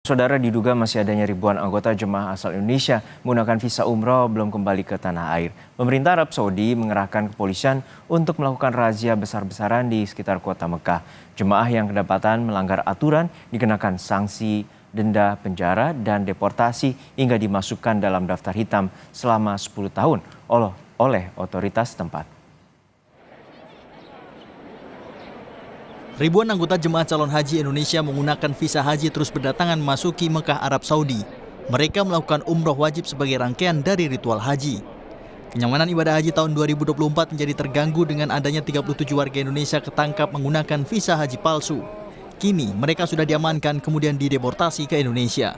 Saudara, diduga masih adanya ribuan anggota jemaah asal Indonesia menggunakan visa umroh belum kembali ke tanah air. Pemerintah Arab Saudi mengerahkan kepolisian untuk melakukan razia besar-besaran di sekitar kota Mekah. Jemaah yang kedapatan melanggar aturan dikenakan sanksi denda penjara dan deportasi hingga dimasukkan dalam daftar hitam selama 10 tahun oleh otoritas setempat. Ribuan anggota jemaah calon haji Indonesia menggunakan visa haji terus berdatangan memasuki Mekah, Arab Saudi. Mereka melakukan umroh wajib sebagai rangkaian dari ritual haji. Kenyamanan ibadah haji tahun 2024 menjadi terganggu dengan adanya 37 warga Indonesia ketangkap menggunakan visa haji palsu. Kini mereka sudah diamankan kemudian dideportasi ke Indonesia.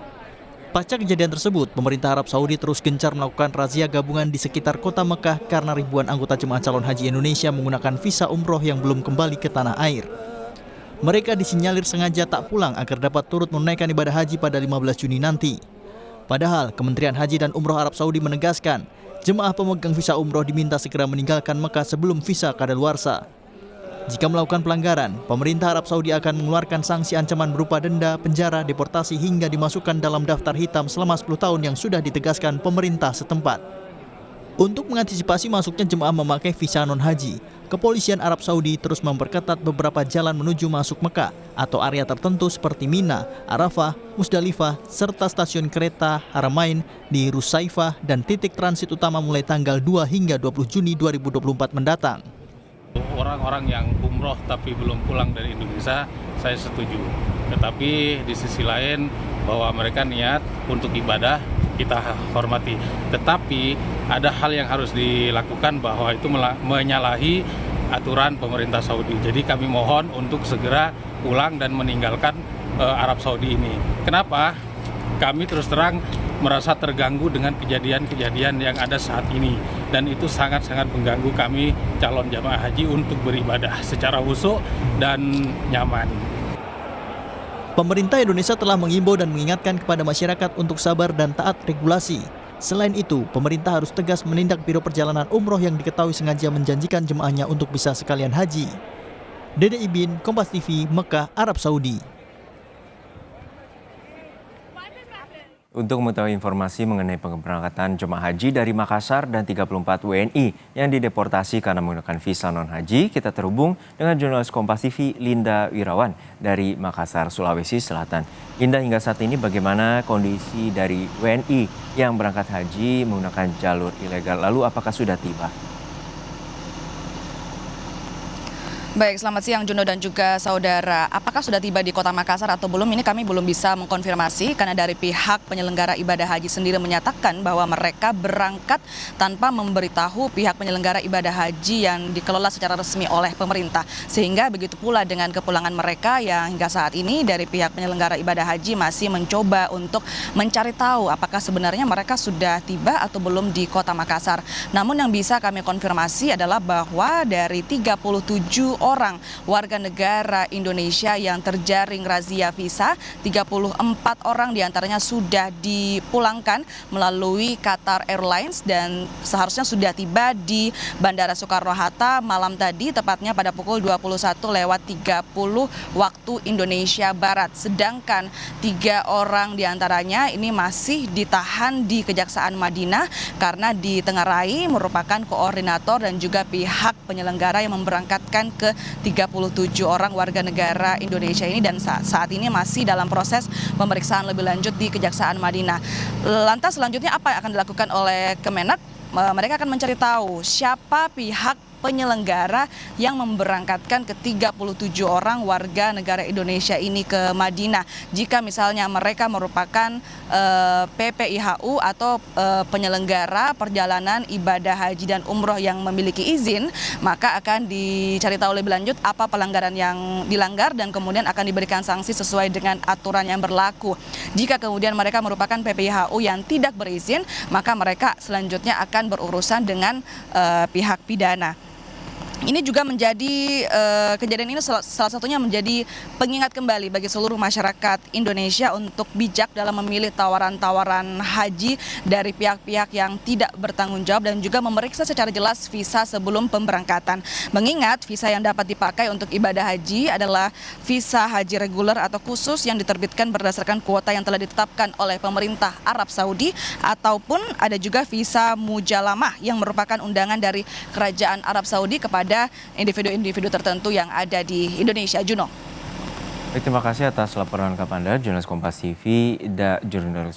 Pasca kejadian tersebut, pemerintah Arab Saudi terus gencar melakukan razia gabungan di sekitar kota Mekah karena ribuan anggota jemaah calon haji Indonesia menggunakan visa umroh yang belum kembali ke tanah air. Mereka disinyalir sengaja tak pulang agar dapat turut menunaikan ibadah haji pada 15 Juni nanti. Padahal Kementerian Haji dan Umroh Arab Saudi menegaskan, jemaah pemegang visa umroh diminta segera meninggalkan Mekah sebelum visa kadaluarsa. Jika melakukan pelanggaran, pemerintah Arab Saudi akan mengeluarkan sanksi ancaman berupa denda, penjara, deportasi hingga dimasukkan dalam daftar hitam selama 10 tahun yang sudah ditegaskan pemerintah setempat. Untuk mengantisipasi masuknya jemaah memakai visa non-haji, kepolisian Arab Saudi terus memperketat beberapa jalan menuju masuk Mekah atau area tertentu seperti Mina, Arafah, Musdalifah, serta stasiun kereta Haramain di Rusaifah dan titik transit utama mulai tanggal 2 hingga 20 Juni 2024 mendatang. Orang-orang yang umroh tapi belum pulang dari Indonesia, saya setuju. Tetapi di sisi lain bahwa mereka niat untuk ibadah, kita hormati. Tetapi ada hal yang harus dilakukan bahwa itu menyalahi aturan pemerintah Saudi. Jadi kami mohon untuk segera pulang dan meninggalkan Arab Saudi ini. Kenapa? Kami terus terang merasa terganggu dengan kejadian-kejadian yang ada saat ini. Dan itu sangat-sangat mengganggu kami calon jamaah haji untuk beribadah secara khusyuk dan nyaman. Pemerintah Indonesia telah mengimbau dan mengingatkan kepada masyarakat untuk sabar dan taat regulasi. Selain itu, pemerintah harus tegas menindak biro perjalanan umroh yang diketahui sengaja menjanjikan jemaahnya untuk bisa sekalian haji. Dede Ibin, Kompas TV, Mekah, Arab Saudi. Untuk mengetahui informasi mengenai pemberangkatan jemaah haji dari Makassar dan 34 WNI yang dideportasi karena menggunakan visa non-haji, kita terhubung dengan jurnalis Kompas TV Linda Wirawan dari Makassar, Sulawesi Selatan. Linda, hingga saat ini bagaimana kondisi dari WNI yang berangkat haji menggunakan jalur ilegal? Lalu apakah sudah tiba? Baik, selamat siang Juno dan juga saudara. Apakah sudah tiba di Kota Makassar atau belum? Ini kami belum bisa mengkonfirmasi karena dari pihak penyelenggara ibadah haji sendiri menyatakan bahwa mereka berangkat tanpa memberitahu pihak penyelenggara ibadah haji yang dikelola secara resmi oleh pemerintah. Sehingga begitu pula dengan kepulangan mereka yang hingga saat ini dari pihak penyelenggara ibadah haji masih mencoba untuk mencari tahu apakah sebenarnya mereka sudah tiba atau belum di Kota Makassar. Namun yang bisa kami konfirmasi adalah bahwa dari 37 orang warga negara Indonesia yang terjaring razia visa, 34 orang diantaranya sudah dipulangkan melalui Qatar Airlines dan seharusnya sudah tiba di Bandara Soekarno-Hatta malam tadi, tepatnya pada pukul 21.30 waktu Indonesia Barat. Sedangkan 3 orang diantaranya ini masih ditahan di Kejaksaan Madinah karena ditengarai merupakan koordinator dan juga pihak penyelenggara yang memberangkatkan ke 37 orang warga negara Indonesia ini dan saat ini masih dalam proses pemeriksaan lebih lanjut di Kejaksaan Madinah. Lantas selanjutnya apa yang akan dilakukan oleh Kemenak? Mereka akan mencari tahu siapa pihak penyelenggara yang memberangkatkan ke 37 orang warga negara Indonesia ini ke Madinah. Jika misalnya mereka merupakan PPIHU atau penyelenggara perjalanan ibadah haji dan umroh yang memiliki izin, maka akan dicari tahu lebih lanjut apa pelanggaran yang dilanggar dan kemudian akan diberikan sanksi sesuai dengan aturan yang berlaku. Jika kemudian mereka merupakan PPIHU yang tidak berizin, maka mereka selanjutnya akan berurusan dengan pihak pidana. Ini juga menjadi kejadian ini salah satunya menjadi pengingat kembali bagi seluruh masyarakat Indonesia untuk bijak dalam memilih tawaran-tawaran haji dari pihak-pihak yang tidak bertanggung jawab dan juga memeriksa secara jelas visa sebelum pemberangkatan. Mengingat visa yang dapat dipakai untuk ibadah haji adalah visa haji reguler atau khusus yang diterbitkan berdasarkan kuota yang telah ditetapkan oleh pemerintah Arab Saudi, ataupun ada juga visa mujalamah yang merupakan undangan dari Kerajaan Arab Saudi kepada individu-individu tertentu yang ada di Indonesia. Juno. Baik, terima kasih atas laporan lengkap Anda, jurnalis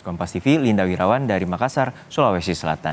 Kompas TV Linda Wirawan dari Makassar, Sulawesi Selatan.